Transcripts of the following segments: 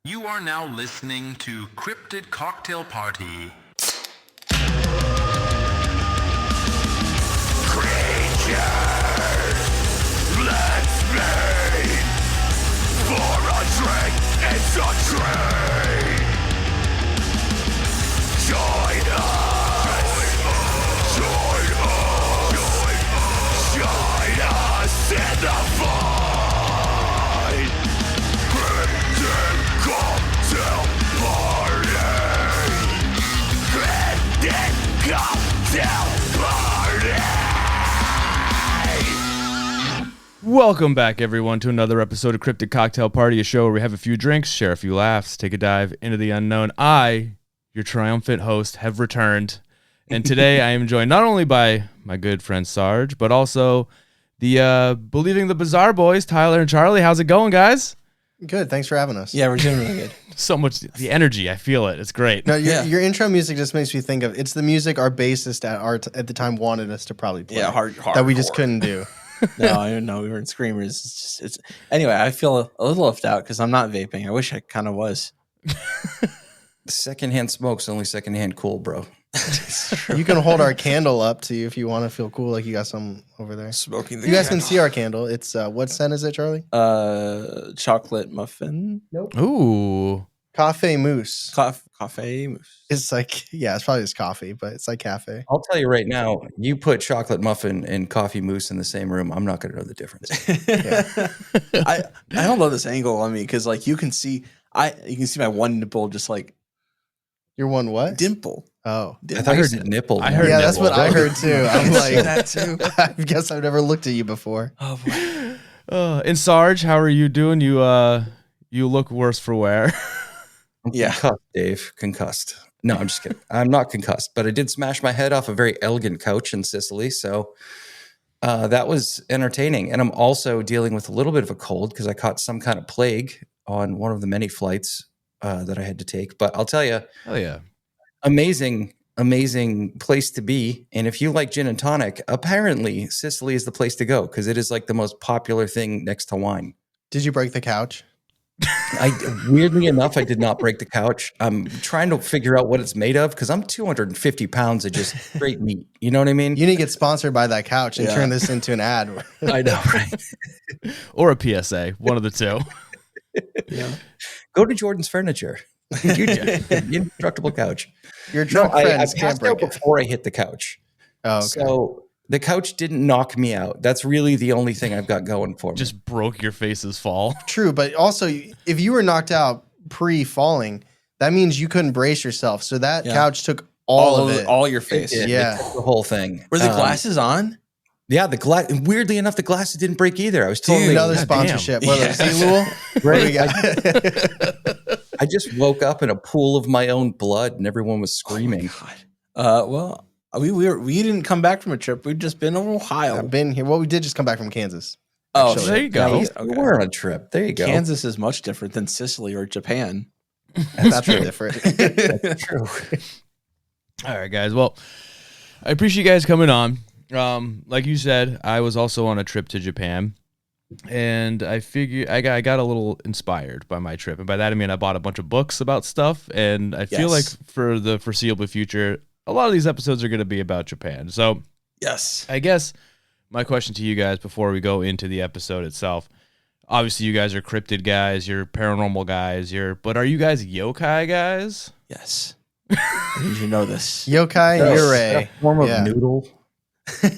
You are now listening to Cryptid Cocktail Party. Creatures, let's meet for a drink. It's a treat. Join us in the fight. Cryptid Cocktail Party. Cryptid Cocktail Party. Welcome back, everyone, to another episode of Cryptid Cocktail Party, a show where we have a few drinks, share a few laughs, take a dive into the unknown. I, your triumphant host, have returned, and today I am joined not only by my good friend Sarge, but also the Believing the Bizarre boys, Tyler and Charlie. How's it going, guys? Good. Thanks for having us. Yeah, we're doing really good. So much, the energy, I feel it. It's great. No, your intro music just makes me think of it's the music our bassist at the time wanted us to probably play. Yeah, hard that we just couldn't do. No, we weren't screamers. It's anyway. I feel a little left out because I'm not vaping. I wish I kind of was. Secondhand smoke's only secondhand cool, bro. You can hold our candle up to you if you want to feel cool, like you got some over there. Smoking. You guys can see our candle. It's what scent is it, Charlie? Chocolate muffin. Nope. Ooh. Cafe mousse. Coffee mousse. It's like it's probably just coffee, but it's like cafe. I'll tell you right now, you put chocolate muffin and coffee mousse in the same room, I'm not going to know the difference. I don't love this angle on me because like you can see my one nipple just like Your one what? dimple. Oh. I thought you said nipple. I heard Yeah, nipple. that's what I heard too. I'm like that too. I guess I've never looked at you before. Oh boy. And Sarge, how are you doing? You look worse for wear. I'm Yeah. concussed, Dave. Concussed. No, I'm just kidding. I'm not concussed, but I did smash my head off a very elegant couch in Sicily. So that was entertaining. And I'm also dealing with a little bit of a cold because I caught some kind of plague on one of the many flights that I had to take. But I'll tell you, Oh yeah. amazing place to be. And if you like gin and tonic, apparently Sicily is the place to go because it is like the most popular thing next to wine. Did you break the couch? Weirdly enough, I did not break the couch. I'm trying to figure out what it's made of because I'm 250 pounds of just straight meat. You know what I mean? You need to get sponsored by that couch and Yeah. turn this into an ad. I know, right? Or a PSA, one of the two. Yeah. Go to Jordan's Furniture. You the indestructible couch. Your drunk I friends can't passed out break it. before I hit the couch. Oh, okay. So the couch didn't knock me out. That's really the only thing I've got going for me. Just broke your face's fall. True, but also if you were knocked out pre-falling, that means you couldn't brace yourself. So that Yeah. couch took all of it. all your face. It Yeah. took the whole thing. Were the glasses on? Yeah, the glass. Weirdly enough, the glasses didn't break either. I was totally Another God sponsorship. damn. What Yeah. Zlul? What do we got? I just woke up in a pool of my own blood, and everyone was screaming. Well, we didn't come back from a trip. We've just been in Ohio. I've been here. Well, we did just come back from Kansas. Oh, actually. There you go. Yeah, We were on a trip. There you go. Kansas is much different than Sicily or Japan. That's different. That's true. All right, guys. Well, I appreciate you guys coming on. Like you said, I was also on a trip to Japan, and I figured I got a little inspired by my trip, and by that I mean I bought a bunch of books about stuff, and I feel like Yes. for the foreseeable future, a lot of these episodes are going to be about Japan. So Yes. I guess my question to you guys before we go into the episode itself, obviously you guys are cryptid guys, you're paranormal guys, but are you guys yokai guys? Yes. I need you to know this. Yokai, Yurei. A form of Yeah. noodle.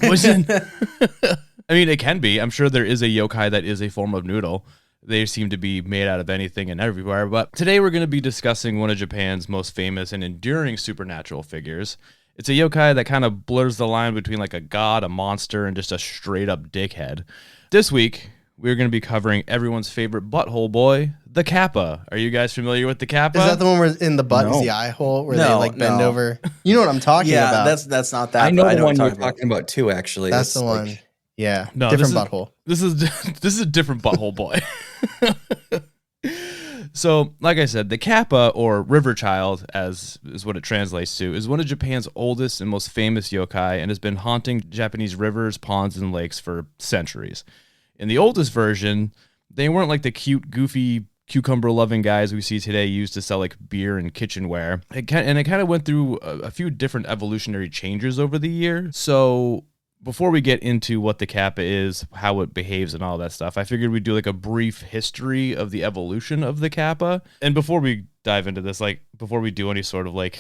Was it? I mean, it can be. I'm sure there is a yokai that is a form of noodle. They seem to be made out of anything and everywhere. But today we're going to be discussing one of Japan's most famous and enduring supernatural figures. It's a yokai that kind of blurs the line between like a god, a monster, and just a straight up dickhead. This week, we're going to be covering everyone's favorite butthole boy, the Kappa. Are you guys familiar with the Kappa? Is that the one where in the butt is No. the eye hole where No, they like bend no. over? You know what I'm talking Yeah, about. that's not that. I know but the one what you're you're talking about too, actually. That's the It's one. like- Yeah. No, different this is- butthole. This is a different butthole boy. So, like I said, the Kappa, or River Child, as is what it translates to, is one of Japan's oldest and most famous yokai and has been haunting Japanese rivers, ponds, and lakes for centuries. In the oldest version, they weren't like the cute, goofy cucumber-loving guys we see today used to sell like beer and kitchenware. It kind of went through a few different evolutionary changes over the year. So before we get into what the Kappa is, how it behaves and all that stuff, I figured we'd do like a brief history of the evolution of the Kappa. And before we dive into this, like before we do any sort of like,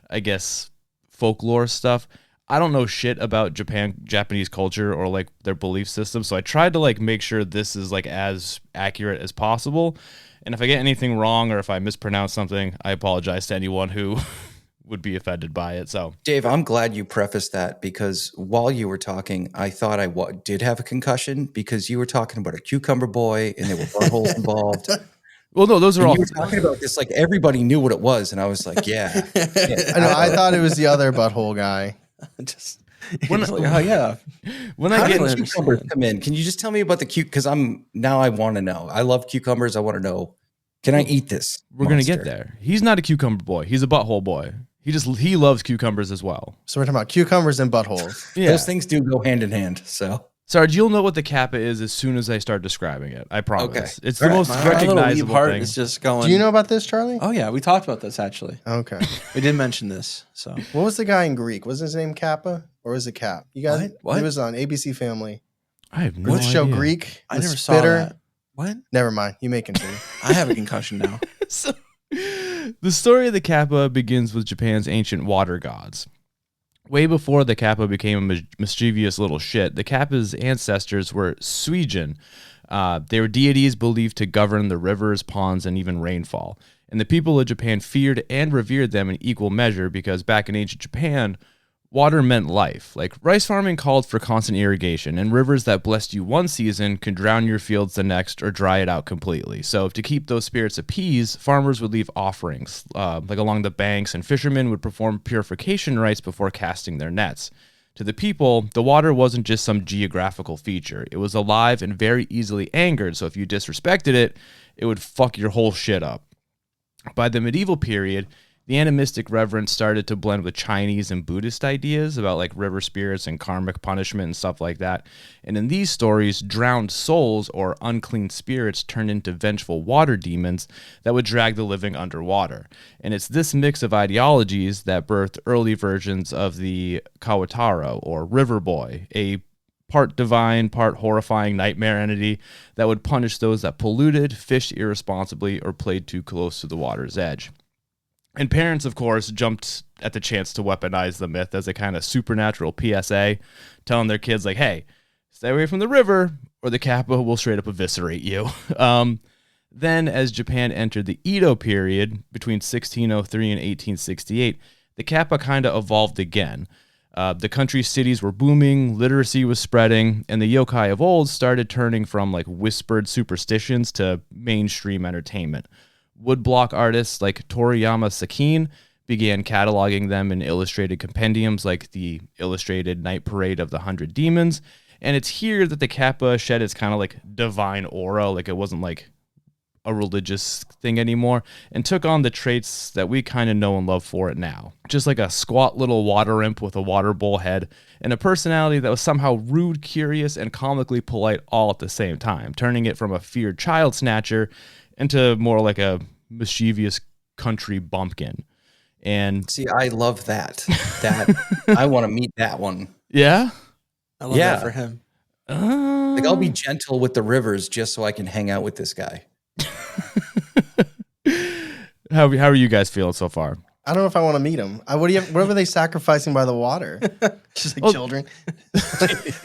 I guess, folklore stuff, I don't know shit about Japanese culture or like their belief system. So I tried to like make sure this is like as accurate as possible. And if I get anything wrong or if I mispronounce something, I apologize to anyone who would be offended by it. So Dave, I'm glad you prefaced that because while you were talking, I thought I did have a concussion because you were talking about a cucumber boy and there were buttholes involved. well, no, those are all. You were talking about this like everybody knew what it was, and I was like, yeah. I know. I thought it was the other butthole guy. Just When- like, oh yeah. When How I did get cucumbers come in? Can you just tell me about the because I want to know. I love cucumbers. I want to know. Can I eat this? we're gonna monster? get there. He's not a cucumber boy. He's a butthole boy. He loves cucumbers as well. So we're talking about cucumbers and buttholes. Yeah. Those things do go hand in hand. So Sarge, you'll know what the Kappa is as soon as I start describing it. I promise. Okay. It's the All right. most My little recognizable heart thing. is just going. Do you know about this, Charlie? Oh yeah, we talked about this actually. Okay. We did mention this. So What was the guy in Greek? Was his name Kappa or was it Cap? You guys, What? He was on ABC Family. I have no What show idea. Greek? I The never saw Spitter? that. What? Never mind. You may continue. I have a concussion now. So, the story of the Kappa begins with Japan's ancient water gods. Way before the Kappa became a mischievous little shit, the Kappa's ancestors were Suijin. They were deities believed to govern the rivers, ponds, and even rainfall. And the people of Japan feared and revered them in equal measure because back in ancient Japan, water meant life. Like rice farming called for constant irrigation, and rivers that blessed you one season could drown your fields the next or dry it out completely. So to keep those spirits appeased, farmers would leave offerings like along the banks, and fishermen would perform purification rites before casting their nets. To the people, the water wasn't just some geographical feature. It was alive and very easily angered, so if you disrespected it, it would fuck your whole shit up. By the medieval period, the animistic reverence started to blend with Chinese and Buddhist ideas about like river spirits and karmic punishment and stuff like that. And in these stories, drowned souls or unclean spirits turned into vengeful water demons that would drag the living underwater. And it's this mix of ideologies that birthed early versions of the Kawataro or River Boy, a part divine, part horrifying nightmare entity that would punish those that polluted, fished irresponsibly, or played too close to the water's edge. And parents, of course, jumped at the chance to weaponize the myth as a kind of supernatural PSA, telling their kids, like, hey, stay away from the river or the Kappa will straight up eviscerate you. Then, as Japan entered the Edo period between 1603 and 1868, the Kappa kind of evolved again. The country's cities were booming, literacy was spreading, and the yokai of old started turning from like whispered superstitions to mainstream entertainment. Woodblock artists like Toriyama Sakine began cataloging them in illustrated compendiums like the Illustrated Night Parade of the 100 Demons, and it's here that the Kappa shed its kind of like divine aura, like it wasn't like a religious thing anymore, and took on the traits that we kind of know and love for it now. Just like a squat little water imp with a water bowl head, and a personality that was somehow rude, curious, and comically polite all at the same time, turning it from a feared child snatcher into more like a mischievous country bumpkin. And see, I love that. That I want to meet that one. yeah, I love Yeah. that for him. Like I'll be gentle with the rivers just so I can hang out with this guy. how are you guys feeling so far? I don't know if I want to meet him. What were they sacrificing by the water? Just like children.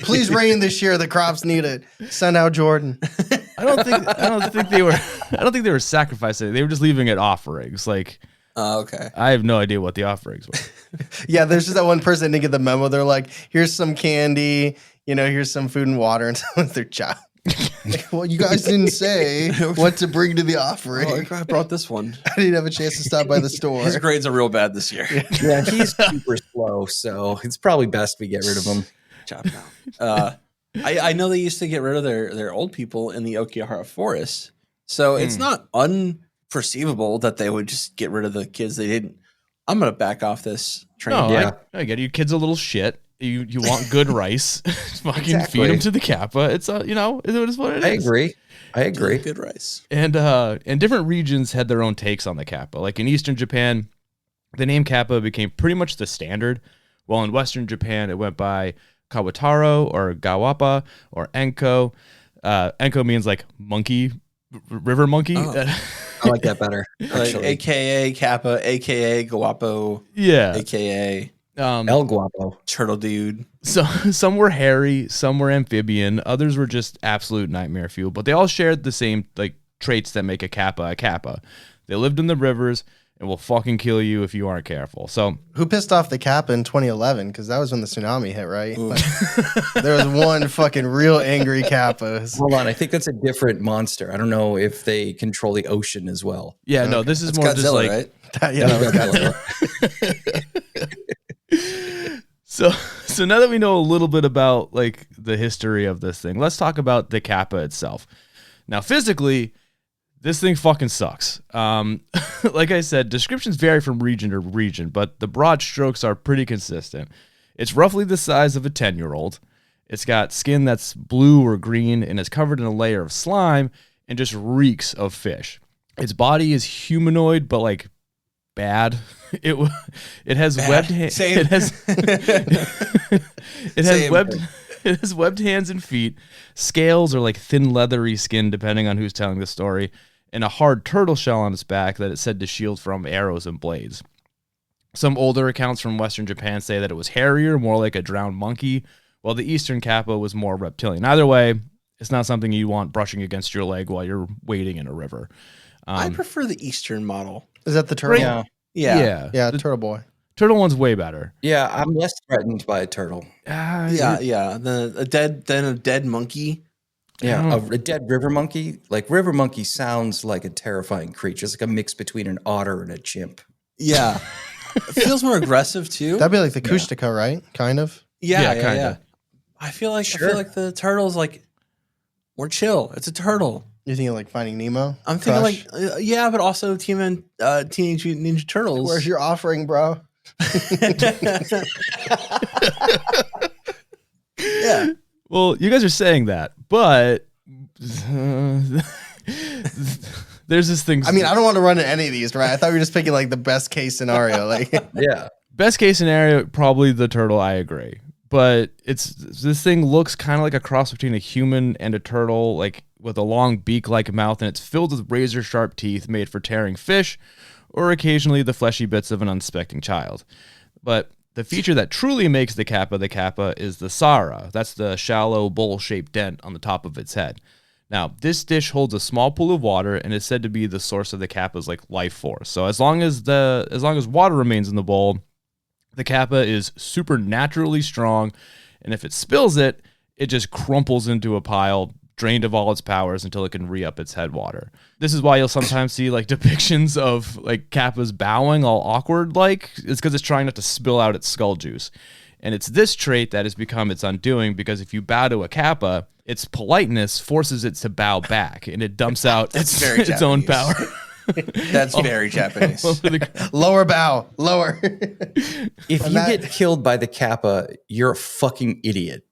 Please rain this year. The crops need it. Send out Jordan. I don't think they were sacrificing. They were just leaving it offerings. Like, Okay. I have no idea what the offerings were. Yeah, there's just that one person that didn't get the memo. They're like, here's some candy, here's some food and water, and someone's their child. Like, well, you guys didn't say what to bring to the offering. Oh, I brought this one. I didn't have a chance to stop by the store. His grades are real bad this year. Yeah, he's super slow, so it's probably best we get rid of him. Chop down. I know they used to get rid of their old people in the Okihara forest, so it's not unperceivable that they would just get rid of the kids they didn't. I'm gonna back off this train. No, Yeah. I get it. Your kid's a little shit. You want good rice. Fucking Exactly. feed them to the Kappa. It's it is what it is. I agree. Good rice. And different regions had their own takes on the Kappa. Like in Eastern Japan, the name Kappa became pretty much the standard, while in Western Japan it went by Kawataro or Gawapa or Enko. Enko means like monkey, river monkey. Oh. I like that better. Like, Actually, AKA Kappa, AKA Guapo, Yeah. AKA El Guapo. Turtle Dude. So some were hairy, some were amphibian, others were just absolute nightmare fuel, but they all shared the same like traits that make a Kappa a Kappa. They lived in the rivers and will fucking kill you if you aren't careful. So Who pissed off the Kappa in 2011? Because that was when the tsunami hit, right? Like, there was one fucking real angry Kappa. Hold on, I think that's a different monster. I don't know if they control the ocean as well. yeah, no, this is It's more just Godzilla, like right? Yeah, that was Godzilla. So now that we know a little bit about like the history of this thing, let's talk about the Kappa itself. Now, physically, this thing fucking sucks. Like I said, descriptions vary from region to region, but the broad strokes are pretty consistent. It's roughly the size of a 10-year-old. It's got skin that's blue or green and is covered in a layer of slime and just reeks of fish. Its body is humanoid, but like bad. It has webbed hands. Same. It has Same. It has webbed hands and feet, scales or like thin leathery skin, depending on who's telling the story, and a hard turtle shell on its back that it's said to shield from arrows and blades. Some older accounts from Western Japan say that it was hairier, more like a drowned monkey, while the Eastern Kappa was more reptilian. Either way, it's not something you want brushing against your leg while you're wading in a river. I prefer the Eastern model. Is that the turtle? Yeah. Yeah. Yeah, The turtle boy. turtle one's way better. Yeah, I'm less threatened by a turtle. Yeah. A dead monkey. Yeah, a dead river monkey. Like river monkey sounds like a terrifying creature. It's like a mix between an otter and a chimp. Yeah. It feels more aggressive too. That'd be like the Kushtaka, right? Kind of. Yeah, Yeah. kinda. I feel like the turtle's like more chill. It's a turtle. You're thinking like Finding Nemo? I'm thinking Crush? like but also Teenage Mutant Ninja Turtles. Where's your offering, bro? Yeah. Well, you guys are saying that, but there's this thing. I mean, I don't want to run into any of these, right? I thought we were just picking like the best case scenario. Like, Yeah. best case scenario, probably the turtle. I agree, but this thing looks kind of like a cross between a human and a turtle, like with a long beak-like mouth, and it's filled with razor-sharp teeth made for tearing fish, or occasionally the fleshy bits of an unsuspecting child. But the feature that truly makes the Kappa is the Sara. That's the shallow bowl-shaped dent on the top of its head. Now, this dish holds a small pool of water and is said to be the source of the Kappa's like life force. So as long as water remains in the bowl, the Kappa is supernaturally strong, and if it spills it, it just crumples into a pile, drained of all its powers until it can re-up its head water. This is why you'll sometimes see like depictions of like Kappas bowing all awkward like. It's because it's trying not to spill out its skull juice. And it's this trait that has become its undoing, because if you bow to a Kappa, its politeness forces it to bow back, and it dumps out That's very its own power. Japanese. That's very Japanese. lower bow, lower. If you get killed by the Kappa, you're a fucking idiot.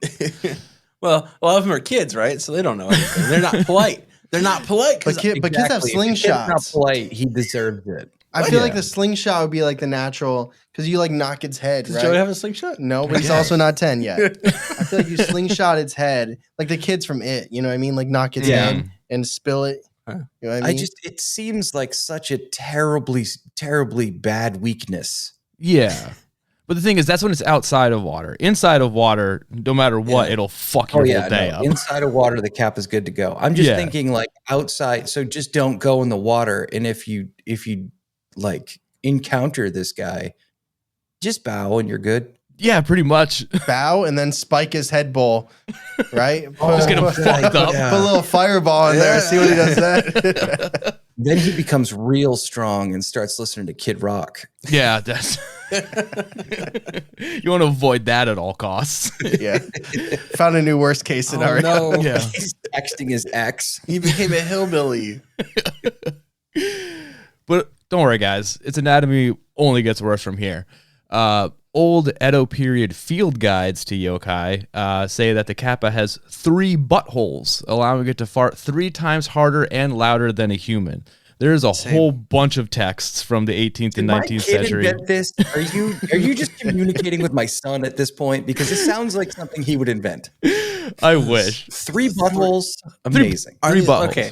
Well, a lot of them are kids, right? So they don't know anything. They're not polite. They're not polite. But kids have Exactly. If the kid's not slingshots. polite, he deserves it. I feel like the slingshot would be like the natural, because you like knock its head, Does right? Joey have a slingshot? No, but he's also not 10 yet. I feel like you slingshot its head, like the kids from It, you know what I mean? Like knock its head and spill it. You know what I mean? It seems like such a terribly, terribly bad weakness. Yeah. But the thing is, that's when it's outside of water. Inside of water, no matter what, it'll fuck your whole day up. Inside of water, the Kappa is good to go. I'm just thinking like outside, so just don't go in the water. And if you like encounter this guy, just bow and you're good. Yeah, pretty much. Bow and then spike his head bowl, right? Just get him fucked up. Put a little fireball in there, see what he does that. Then he becomes real strong and starts listening to Kid Rock. Yeah, that's you want to avoid that at all costs. Yeah. Found a new worst case scenario. Oh, no. Yeah. He's texting his ex. He became a hillbilly. But don't worry, guys. Its anatomy only gets worse from here. old Edo period field guides to yokai say that the Kappa has 3 buttholes, allowing it to fart 3 times harder and louder than a human. There's a whole bunch of texts from the 18th and 19th century. Invent this? Are you just communicating with my son at this point? Because it sounds like something he would invent. I wish. 3 buttholes, amazing. 3 buttholes. Okay,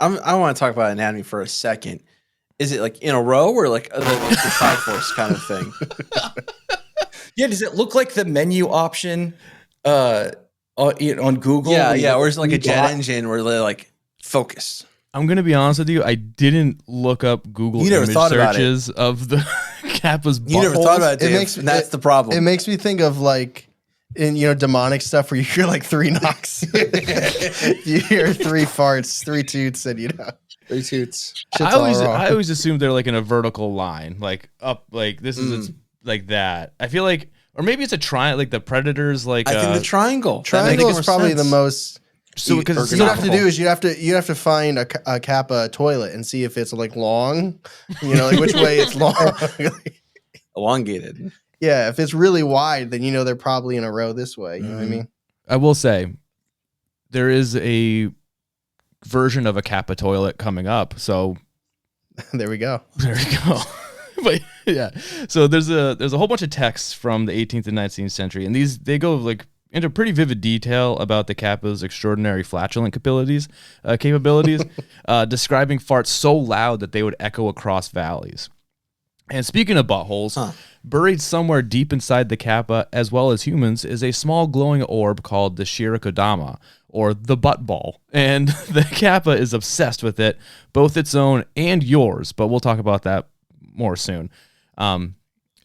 I want to talk about anatomy for a second. Is it like in a row or like the Triforce kind of thing? Yeah, does it look like the menu option on Google? Yeah, or is it like a jet engine where they like focus? I'm going to be honest with you. I didn't look up Google image searches of the Kappa's buttholes. You never thought about it, Dave, and that's the problem. It makes me think of like in demonic stuff where you hear like 3 knocks. You hear 3 farts, 3 toots, and 3 toots. shit's all wrong. I always assumed they're like in a vertical line, like up, like this is it's like that. I feel like, or maybe it's a triangle, like the Predators. Like I think the triangle. Triangle is probably the most. so because What you have to do is you have to find a Kappa toilet and see if it's like long, like which way it's long. elongated. Yeah, if it's really wide, then they're probably in a row this way. You know what I mean? I will say there is a version of a Kappa toilet coming up, so There we go. there we go. But yeah, so there's a whole bunch of texts from the 18th and 19th century, and they go like into pretty vivid detail about the Kappa's extraordinary flatulent capabilities, describing farts so loud that they would echo across valleys. And speaking of buttholes, buried somewhere deep inside the Kappa, as well as humans, is a small glowing orb called the Shirakodama, or the butt ball. And the Kappa is obsessed with it, both its own and yours, but we'll talk about that more soon.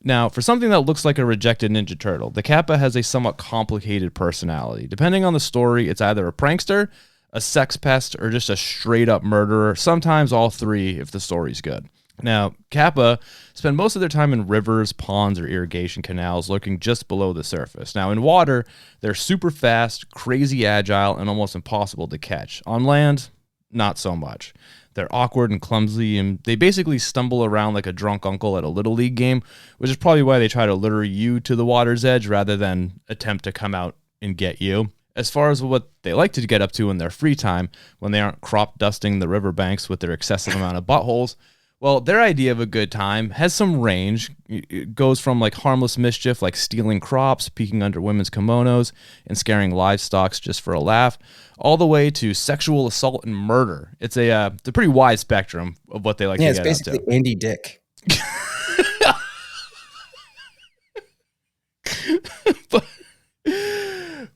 Now, for something that looks like a rejected Ninja Turtle, the Kappa has a somewhat complicated personality. Depending on the story, it's either a prankster, a sex pest, or just a straight-up murderer, sometimes all 3 if the story's good. Now, Kappa spend most of their time in rivers, ponds, or irrigation canals lurking just below the surface. Now, in water, they're super fast, crazy agile, and almost impossible to catch. On land, not so much. They're awkward and clumsy, and they basically stumble around like a drunk uncle at a Little League game, which is probably why they try to lure you to the water's edge rather than attempt to come out and get you. As far as what they like to get up to in their free time, when they aren't crop dusting the riverbanks with their excessive amount of buttholes, well, their idea of a good time has some range. It goes from like harmless mischief, like stealing crops, peeking under women's kimonos, and scaring livestock just for a laugh, all the way to sexual assault and murder. It's a pretty wide spectrum of what they like to get up to. Yeah, it's basically Andy Dick.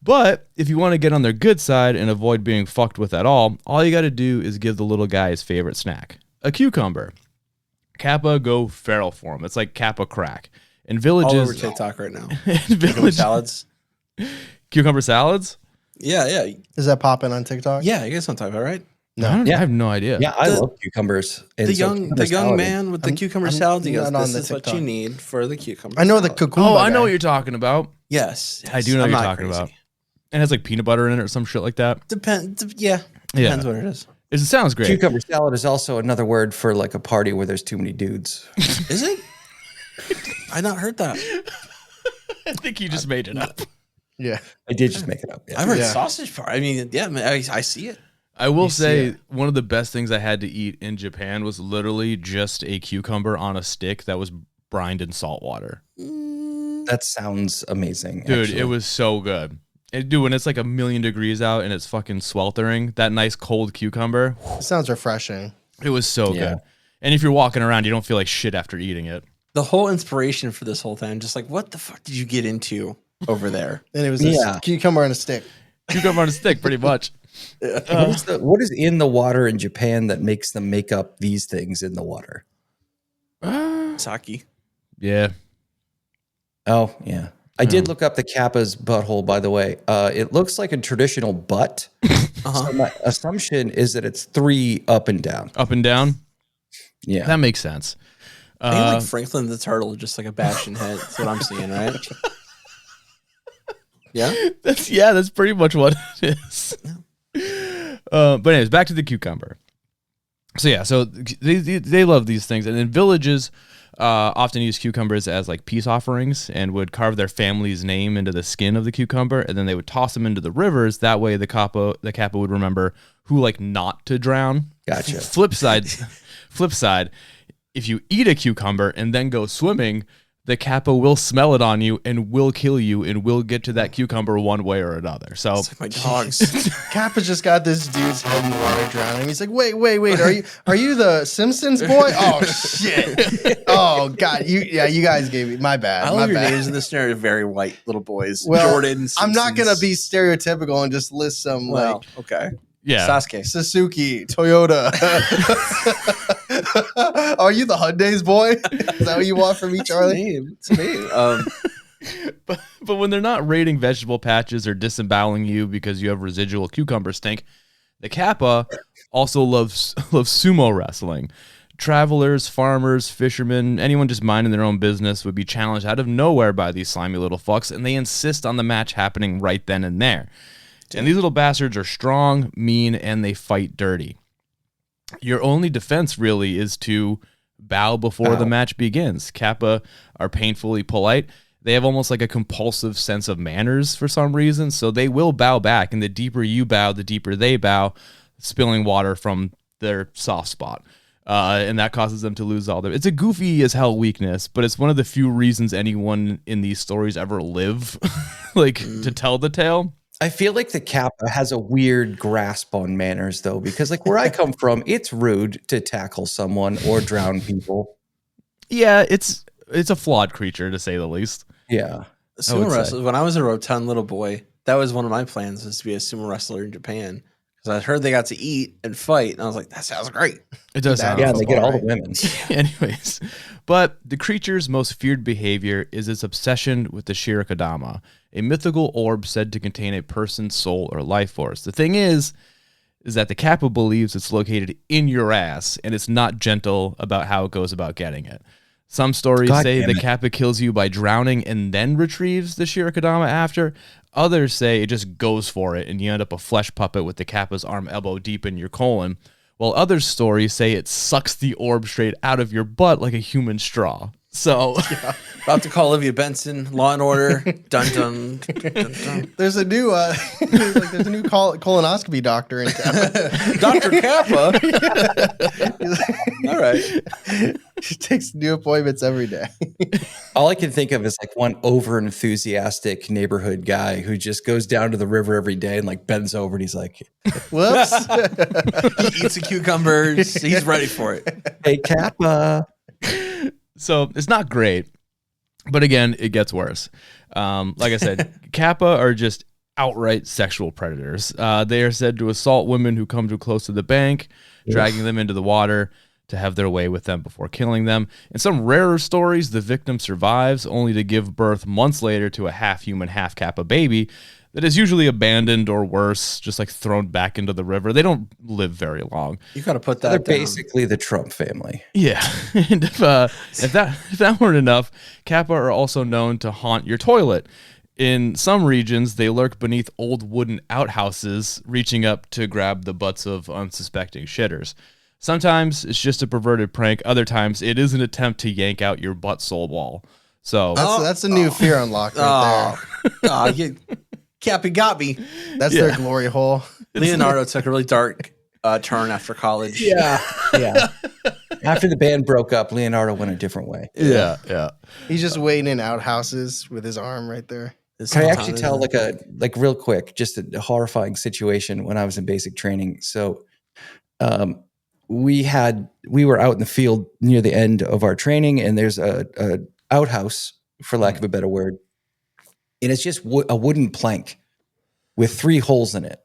But if you want to get on their good side and avoid being fucked with at all you got to do is give the little guy his favorite snack, a cucumber. Kappa go feral for him. It's like Kappa crack. In villages, All over TikTok right now. village, Salads. cucumber salads. Yeah. Is that popping on TikTok? Yeah, you guys don't talk about it, right? No, I have no idea. Yeah, I love cucumbers. And The so young cucumber young salad. man with the cucumber I'm salad. He goes, not on "This the is what TikTok. you need for the cucumber." I know the salad." cucumber. Oh, I know guy. what you're talking about. Yes, I do know I'm what you're not talking crazy. about. It has like peanut butter in it or some shit like that. Depends what it is. It sounds great. Cucumber salad is also another word for like a party where there's too many dudes. Is it? I not heard that. I think you just made it up. Yeah. I did just make it up. Yeah. I've heard Yeah. sausage party. I mean, yeah, man, I see it. I will say it. one of the best things I had to eat in Japan was literally just a cucumber on a stick that was brined in salt water. That sounds amazing. Dude, actually. it was so good. Dude, when it's like 1,000,000 degrees out and it's fucking sweltering, that nice cold cucumber, It sounds refreshing. it was so Yeah. good. And if you're walking around, you don't feel like shit after eating it. The whole inspiration for this whole thing, just like, what the fuck did you get into over there? And it was Yeah. a cucumber on a stick. Cucumber on a stick, pretty much. What is in the water in Japan that makes them make up these things in the water? Sake. Yeah. Oh, yeah. I did look up the Kappa's butthole, by the way. It looks like a traditional butt. So my assumption is that it's 3 up and down. Up and down. Yeah. That makes sense. I think like Franklin the Turtle, just like a bastion head. That's what I'm seeing, right? Yeah. That's pretty much what it is. But anyways, back to the cucumber. So yeah, so they love these things, and in villages, often use cucumbers as like peace offerings, and would carve their family's name into the skin of the cucumber, and then they would toss them into the rivers. That way, the Kappa would remember who like not to drown. Gotcha. Flip side, if you eat a cucumber and then go swimming, the Kappa will smell it on you and will kill you and will get to that cucumber one way or another. So It's like my dogs. Kappa's just got this dude's head in the water drowning. He's like, wait. Are you the Simpsons boy? Oh shit. Oh god. You guys gave me my bad. I my love your bad. names in this scenario. Very white little boys. Well, Jordan. I'm not gonna Simpsons. be stereotypical and just list some Well, okay. yeah, Sasuke. Suzuki, Toyota. Are you the Hyundai's boy? Is that what you want from me, Charlie? It's a name. but when they're not raiding vegetable patches or disemboweling you because you have residual cucumber stink, the Kappa also loves sumo wrestling. Travelers, farmers, fishermen, anyone just minding their own business would be challenged out of nowhere by these slimy little fucks, and they insist on the match happening right then and there. And these little bastards are strong, mean, and they fight dirty. Your only defense really is to bow before the match begins. Kappa are painfully polite. They have almost like a compulsive sense of manners for some reason, so they will bow back, and the deeper you bow, the deeper they bow, spilling water from their soft spot. And that causes them to lose all their... It's a goofy as hell weakness, but it's one of the few reasons anyone in these stories ever live, to tell the tale. I feel like the Kappa has a weird grasp on manners, though, because like where I come from, it's rude to tackle someone or drown people. Yeah, it's a flawed creature, to say the least. Yeah. Sumo would say. wrestler. When I was a rotund little boy, that was one of my plans, was to be a sumo wrestler in Japan. Because I heard they got to eat and fight, and I was like, that sounds great. It does sound Yeah, awful. they get all the women. Anyways, but the creature's most feared behavior is its obsession with the Shirokadama, a mythical orb said to contain a person's soul or life force. The thing is that the Kappa believes it's located in your ass, and it's not gentle about how it goes about getting it. Some stories God say damn the it. Kappa kills you by drowning and then retrieves the Shirokadama after. Others say it just goes for it, and you end up a flesh puppet with the Kappa's arm elbow deep in your colon. While other stories say it sucks the orb straight out of your butt like a human straw. So, About to call Olivia Benson, Law and Order, dun dun dun dun. There's a new there's a new colonoscopy doctor in town. Dr. Kappa. All right. She takes new appointments every day. All I can think of is like one over enthusiastic neighborhood guy who just goes down to the river every day and like bends over and he's like, Whoops. He eats the cucumbers. He's ready for it. "Hey, Kappa." So it's not great, but again, it gets worse. Like I said, Kappa are just outright sexual predators. They are said to assault women who come too close to the bank, dragging them into the water to have their way with them before killing them. In some rarer stories, the victim survives only to give birth months later to a half-human, half-Kappa baby that is usually abandoned or worse, just like thrown back into the river. They don't live very long. You got to put that They're down. basically the Trump family. Yeah, and if that weren't enough, Kappa are also known to haunt your toilet. In some regions, they lurk beneath old wooden outhouses, reaching up to grab the butts of unsuspecting shitters. Sometimes it's just a perverted prank. Other times it is an attempt to yank out your butt soul wall. So That's a new fear unlock right Cappy got me. there. That's their glory hole. Leonardo took a really dark turn after college. Yeah. After the band broke up, Leonardo went a different way. yeah. He's just waiting in outhouses with his arm right there. Can I actually tell like real quick, just a horrifying situation when I was in basic training? So we were out in the field near the end of our training, and there's a outhouse, for lack of a better word. And it's just a wooden plank with 3 holes in it.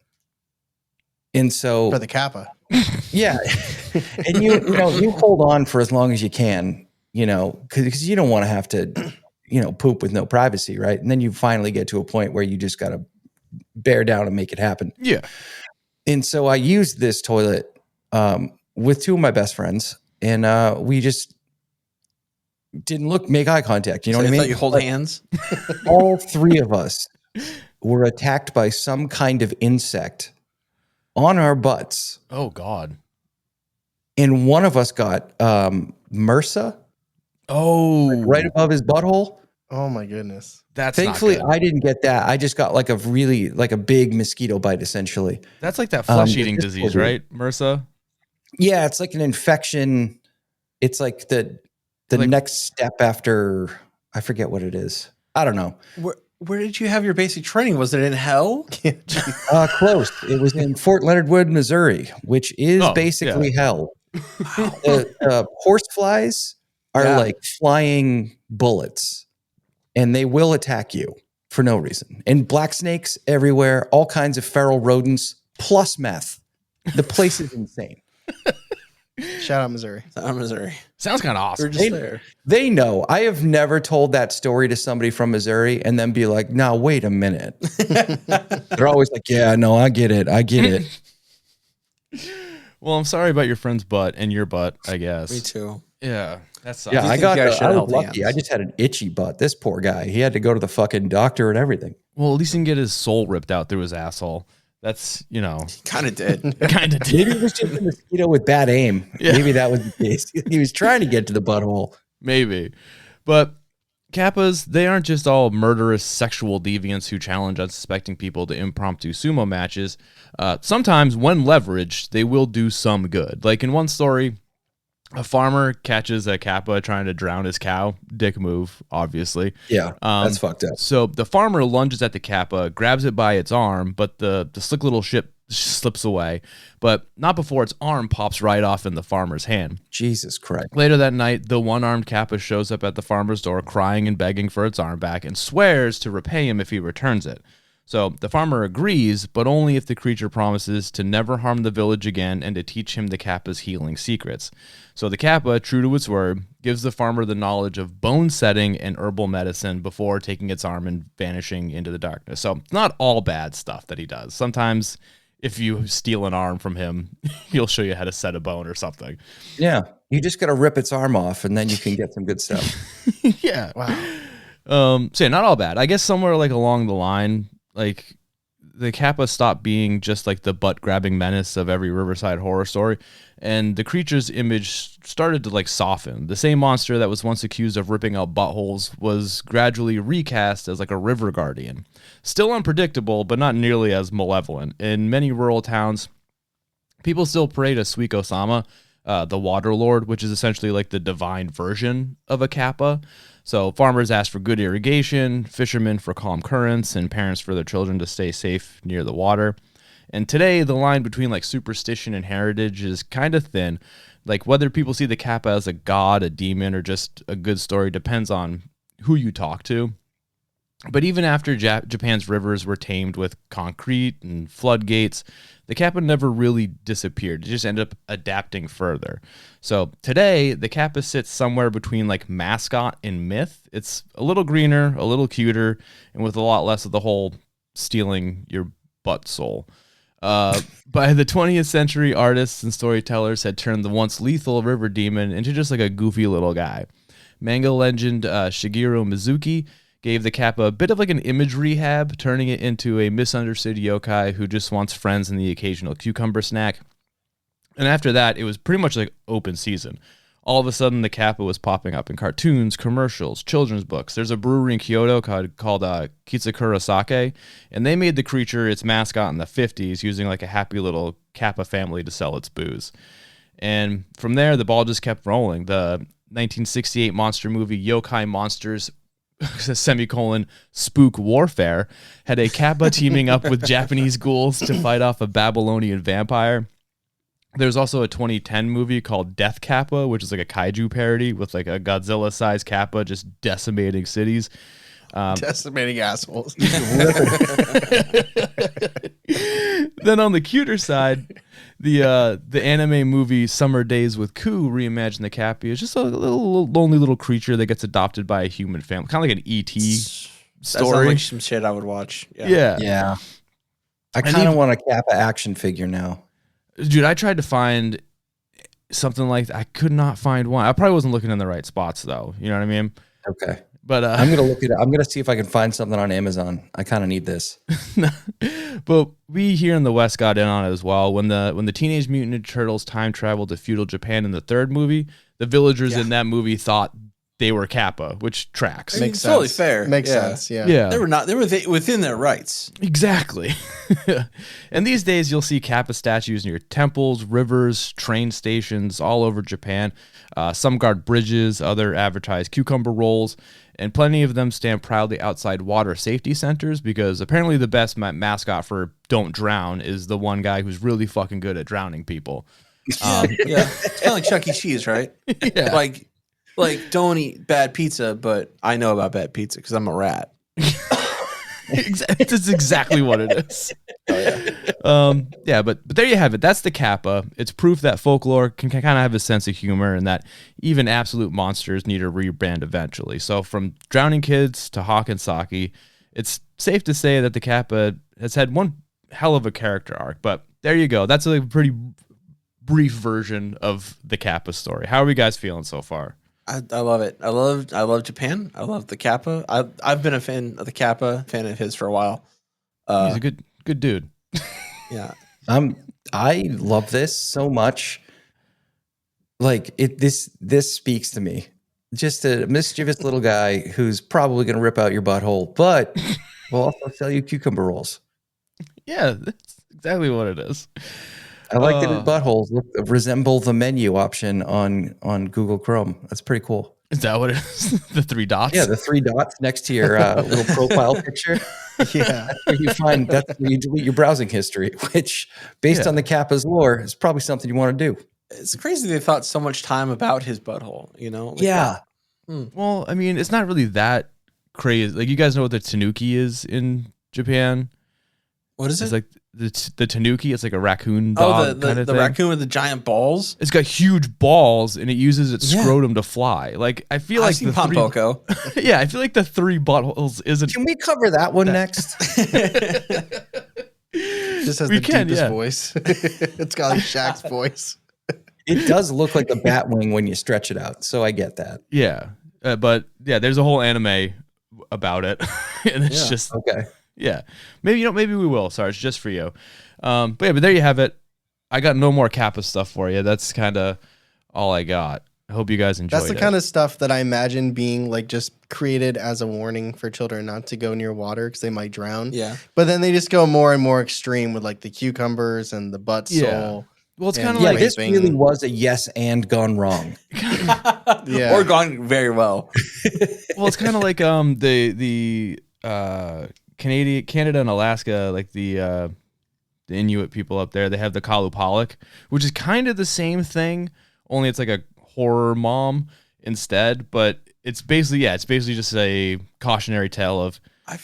And so For the Kappa. yeah. And you hold on for as long as you can, because you don't want to have to, poop with no privacy, right? And then you finally get to a point where you just got to bear down and make it happen. Yeah. And so I used this toilet with 2 of my best friends, and we just didn't make eye contact. You know what I mean? You hold hands. All 3 of us were attacked by some kind of insect on our butts. Oh God. and one of us got MRSA Oh, right above his butthole. Oh my goodness. that's Thankfully, not good. I didn't get that. I just got like a big mosquito bite, essentially. That's like that flesh-eating it's disease, weird. right, MRSA? Yeah, it's like an infection. It's like the Like- next step after, I forget what it is. I don't know. Where did you have your basic training? Was it in hell? Close. It was in Fort Leonard Wood, Missouri, which is Oh, basically hell. Horse flies are Yeah. like flying bullets, and they will attack you for no reason. And black snakes everywhere, all kinds of feral rodents, plus meth. The place is insane. Shout out Missouri. Missouri. Sounds kind of We're awesome. just there. They know. I have never told that story to somebody from Missouri and then be like, "Now wait a minute." They're always like, "Yeah, no, I get it. I get it." Well, I'm sorry about your friend's butt and your butt, I guess. Me too. Yeah, that sucks. Yeah, you I think you guys should I have was held lucky. hands? I just had an itchy butt. This poor guy. He had to go to the fucking doctor and everything. Well, at least he can get his soul ripped out through his asshole. That's, Kind of did. kind of Maybe it was just a mosquito with bad aim. Yeah. Maybe that was the case. He was trying to get to the butthole. maybe. But Kappas, they aren't just all murderous sexual deviants who challenge unsuspecting people to impromptu sumo matches. Sometimes, when leveraged, they will do some good. Like in one story, a farmer catches a Kappa trying to drown his cow. Dick move, obviously. Yeah, that's fucked up. So the farmer lunges at the Kappa, grabs it by its arm, but the slick little ship slips away, but not before its arm pops right off in the farmer's hand. Jesus Christ. Later that night, the one-armed Kappa shows up at the farmer's door crying and begging for its arm back and swears to repay him if he returns it. So the farmer agrees, but only if the creature promises to never harm the village again and to teach him the Kappa's healing secrets. So the Kappa, true to its word, gives the farmer the knowledge of bone setting and herbal medicine before taking its arm and vanishing into the darkness. So it's not all bad stuff that he does. Sometimes if you steal an arm from him, he'll show you how to set a bone or something. Yeah, you just got to rip its arm off and then you can get some good stuff. Yeah. Wow. So yeah, not all bad. I guess somewhere like along the line, like the Kappa stopped being just like the butt grabbing menace of every Riverside horror story, and the creature's image started to like soften. The same monster that was once accused of ripping out buttholes was gradually recast as like a river guardian. Still unpredictable, but not nearly as malevolent. In many rural towns, people still pray to Suiko-sama, the water lord, which is essentially like the divine version of a Kappa. So farmers ask for good irrigation, fishermen for calm currents, and parents for their children to stay safe near the water. And today, the line between like superstition and heritage is kind of thin. Like whether people see the Kappa as a god, a demon, or just a good story depends on who you talk to. But even after Japan's rivers were tamed with concrete and floodgates, the Kappa never really disappeared. It just ended up adapting further. So today, the Kappa sits somewhere between like mascot and myth. It's a little greener, a little cuter, and with a lot less of the whole stealing your butt soul. By the 20th century, artists and storytellers had turned the once lethal river demon into just like a goofy little guy. Manga legend Shigeru Mizuki gave the Kappa a bit of like an image rehab, turning it into a misunderstood yokai who just wants friends and the occasional cucumber snack. And after that, it was pretty much like open season. All of a sudden, the Kappa was popping up in cartoons, commercials, children's books. There's a brewery in Kyoto called Kitsukura Sake, and they made the creature its mascot in the 50s using like a happy little Kappa family to sell its booze. And from there, the ball just kept rolling. The 1968 monster movie Yokai Monsters Spook Warfare had a Kappa teaming up with Japanese ghouls to fight off a Babylonian vampire. There's also a 2010 movie called Death Kappa, which is like a kaiju parody with like a Godzilla-sized Kappa just decimating cities. Decimating assholes. Then on the cuter side, the anime movie Summer Days with Ku reimagined the Kappa as just a little lonely little creature that gets adopted by a human family, kind of like an E.T. That sounds story. like some shit I would watch. Yeah. Yeah. I And kind of even- want a Kappa action figure now. Dude, I tried to find something like that. I could not find one. I probably wasn't looking in the right spots, though. You know what I mean? Okay. But I'm gonna look it up. I'm gonna see if I can find something on Amazon. I kind of need this. but we here in the West got in on it as well. When the Teenage Mutant Ninja Turtles time traveled to feudal Japan in the third movie, the villagers in that movie thought they were Kappa, which tracks. Makes sense. Totally fair. Makes Yeah. sense. Yeah. Yeah, They were within their rights. exactly. And these days, you'll see Kappa statues near temples, rivers, train stations all over Japan. Some guard bridges, other advertise cucumber rolls, and plenty of them stand proudly outside water safety centers because apparently the best mascot for Don't Drown is the one guy who's really fucking good at drowning people. Yeah, it's kind of like Chuck E. Cheese, right? Yeah. Like don't eat bad pizza, but I know about bad pizza because I'm a rat. That's exactly what it is. But there you have it. That's the Kappa. It's proof that folklore can kind of have a sense of humor and that even absolute monsters need a rebrand eventually. So from drowning kids to Hawk and Saki, it's safe to say that the Kappa has had one hell of a character arc. But there you go. That's a pretty brief version of the Kappa story. How are you guys feeling so far? I love it. I love Japan. I love the Kappa. I've been a fan of the Kappa, fan of his for a while. He's a good dude. Yeah. I love this so much. Like this speaks to me. Just a mischievous little guy who's probably going to rip out your butthole, but will also sell you cucumber rolls. Yeah, that's exactly what it is. I like that his buttholes resemble the menu option on Google Chrome. That's pretty cool. Is that what it is? The 3 dots? Yeah, the 3 dots next to your little profile picture. Yeah. That's where you delete your browsing history, which, based on the Kappa's lore, is probably something you want to do. It's crazy they thought so much time about his butthole, you know? Like Yeah. Well, I mean, it's not really that crazy. Like, you guys know what the tanuki is in Japan? What is it? It's like the tanuki. It's like a raccoon dog kind of the thing. raccoon with the giant balls. It's got huge balls and it uses its scrotum to fly. Like, I feel I've like seen the Pompoko. yeah, I feel like the 3 buttholes isn't. Can we cover that one next? Just has We the can, deepest yeah. voice. It's got like Shaq's voice. It does look like a bat wing when you stretch it out, so I get that. Yeah, but yeah, there's a whole anime about it, and it's just Okay. yeah. Maybe we will. Sorry, it's just for you. But there you have it. I got no more Kappa stuff for you. That's kind of all I got. I hope you guys enjoyed That's the it. kind of stuff that I imagine being like just created as a warning for children not to go near water because they might drown. Yeah. But then they just go more and more extreme with like the cucumbers and the butt Yeah. sole. Well, it's And kind of Yeah, like this raping. really was a yes and gone wrong. Yeah. Or gone very well. well, it's kind of like the Canada and Alaska, like the Inuit people up there. They have the Kalupalik, which is kind of the same thing, only it's like a horror mom instead. But it's basically just a cautionary tale of I the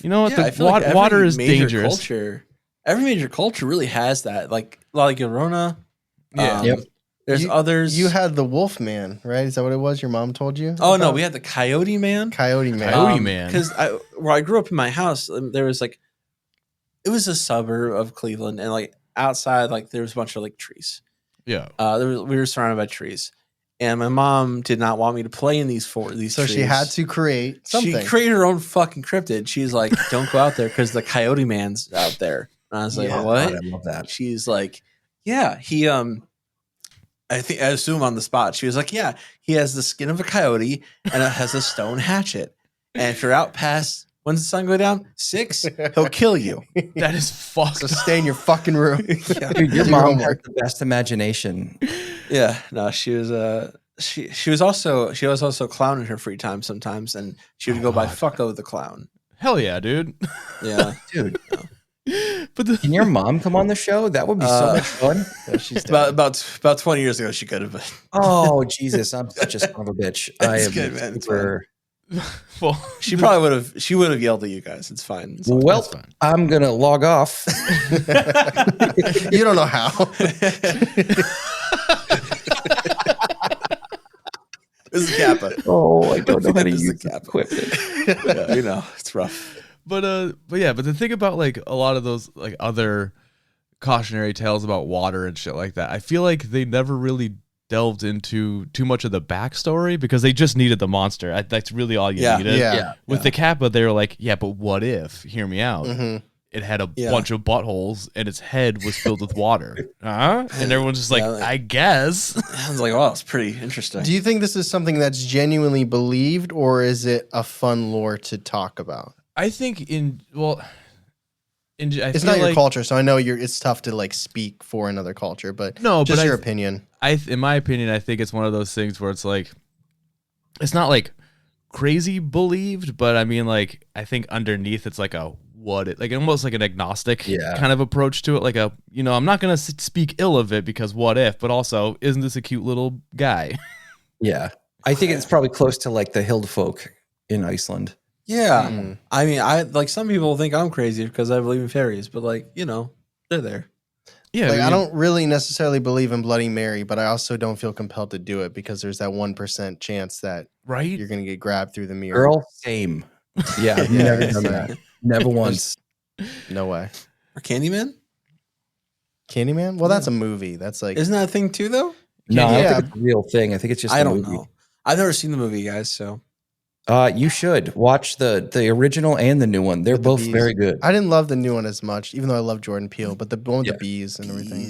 feel like every water is major dangerous. Every major culture really has that. Like La Llorona. Yeah. Yep. There's others. You had the Wolf Man, right? Is that what it was? Your mom told you? Oh no, about? we had the Coyote Man. Coyote Man. Coyote Man. Because where I grew up in my house, there was like, it was a suburb of Cleveland, and like outside, like there was a bunch of like trees. Yeah. We were surrounded by trees, and my mom did not want me to play in these So trees. she had to create something. She created her own fucking cryptid. She's like, "Don't go out there because the Coyote Man's out there." And I was like, Yeah, "What?" God, I love that. She's like, "Yeah, he I assume on the spot. She was like, "Yeah, he has the skin of a coyote and it has a stone hatchet. And if you're out past when's the sun go down? 6, he'll kill you." That is fucked. So stay in your fucking room. Dude, your mom had the best imagination. Yeah, no, she was she was also a clown in her free time sometimes, and she would go by Fucko the Clown. Hell yeah, dude. Yeah, Dude, But can your mom come on the show? That would be so much fun. She's dead. about 20 years ago, she could have been. Oh, Jesus. I'm such a son of a bitch. I It's am good, man. It's super... well, She probably would have. She would have yelled at you guys. It's fine. It's all Well, that's fine. I'm going to log off. You don't know how. This is Kappa. Oh, I don't know how to This is use a this Kappa. equipment. Yeah, you know, it's rough. But the thing about like a lot of those like other cautionary tales about water and shit like that, I feel like they never really delved into too much of the backstory because they just needed the monster. That's really all you needed. Yeah. With the Kappa, they were like, yeah, but what if? Hear me out. Mhm. It had a bunch of buttholes and its head was filled with water. And everyone's just like, I guess. I was like, wow, it's pretty interesting. Do you think this is something that's genuinely believed, or is it a fun lore to talk about? I think it's It's not your culture, so I know it's tough to like speak for another culture, but No, just but your opinion. in my opinion, I think it's one of those things where it's like, it's not like crazy believed, but I mean, like, I think underneath it's like like almost like an agnostic kind of approach to it. Like I'm not going to speak ill of it because what if, but also, isn't this a cute little guy? Yeah. I think it's probably close to like the Hildfolk in Iceland. Yeah. I mean, I like some people think I'm crazy because I believe in fairies, but like, they're there. Yeah. Like, I don't really necessarily believe in Bloody Mary, but I also don't feel compelled to do it because there's that 1% chance that you're going to get grabbed through the mirror. Girl, same. Yeah. I've never done that. Never once. No way. Or Candyman? Candyman? Well, that's a movie. That's like... Isn't that a thing too, though? No, I don't think it's a real thing. I think it's just I a don't movie. know. I've never seen the movie, guys, so... You should watch the original and the new one. They're both very good. I didn't love the new one as much, even though I love Jordan Peele, but the one with the bees and everything.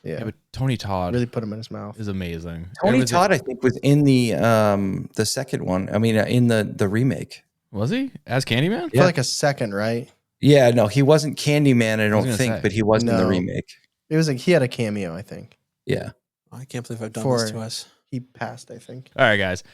Yeah, but Tony Todd really put him in his mouth. is amazing. Tony Todd, I think, was in the second one. I mean, in the remake. Was he as Candyman? For like a second, right? Yeah, no, he wasn't Candyman, I don't gonna think, say. but he was in the remake. It was like he had a cameo, I think. Yeah. I can't believe I've done this to us. He passed, I think. All right, guys.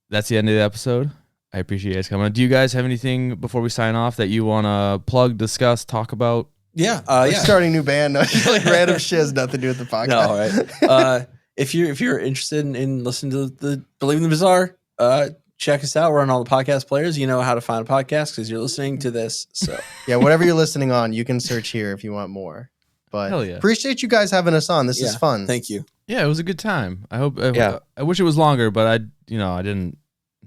That's the end of the episode. I appreciate you guys coming. Do you guys have anything before we sign off that you want to plug, discuss, talk about? Yeah. We're starting a new band. No, like random shit has nothing to do with the podcast. No, all right. If you're interested in listening to the Believe in the Bizarre, check us out. We're on all the podcast players. You know how to find a podcast because you're listening to this. So yeah, whatever you're listening on, you can search here if you want more. But Hell yeah. Appreciate you guys having us on. This is fun. Thank you. Yeah, it was a good time. I hope. I wish it was longer, but I didn't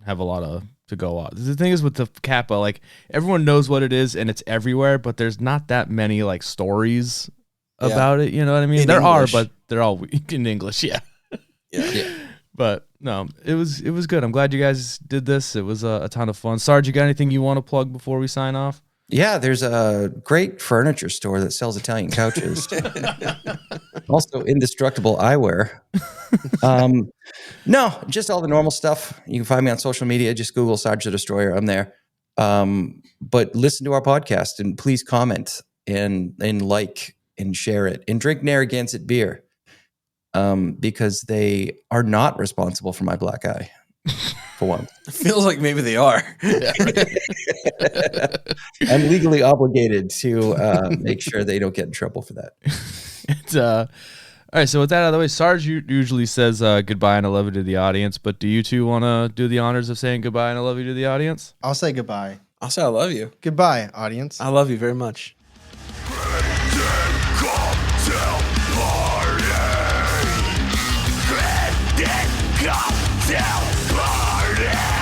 have a lot to go on. The thing is with the Kappa, like everyone knows what it is and it's everywhere, but there's not that many like stories about it. You know what I mean? In there English. are, but they're all in English. Yeah. But no, it was good. I'm glad you guys did this. It was a ton of fun. Sarge, you got anything you want to plug before we sign off? Yeah, there's a great furniture store that sells Italian couches. Also, indestructible eyewear. No, just all the normal stuff. You can find me on social media. Just Google Sarge the Destroyer. I'm there. But listen to our podcast and please comment and like and share it and drink Narragansett beer because they are not responsible for my black eye. For one. It feels like maybe they are. I'm legally obligated to make sure they don't get in trouble for that. All right, so with that out of the way, Sarge usually says goodbye and I love you to the audience, but do you two want to do the honors of saying goodbye and I love you to the audience? I'll say goodbye. I'll say I love you. Goodbye, audience. I love you very much. Cryptid Cocktail Party! Cryptid Cocktail Party!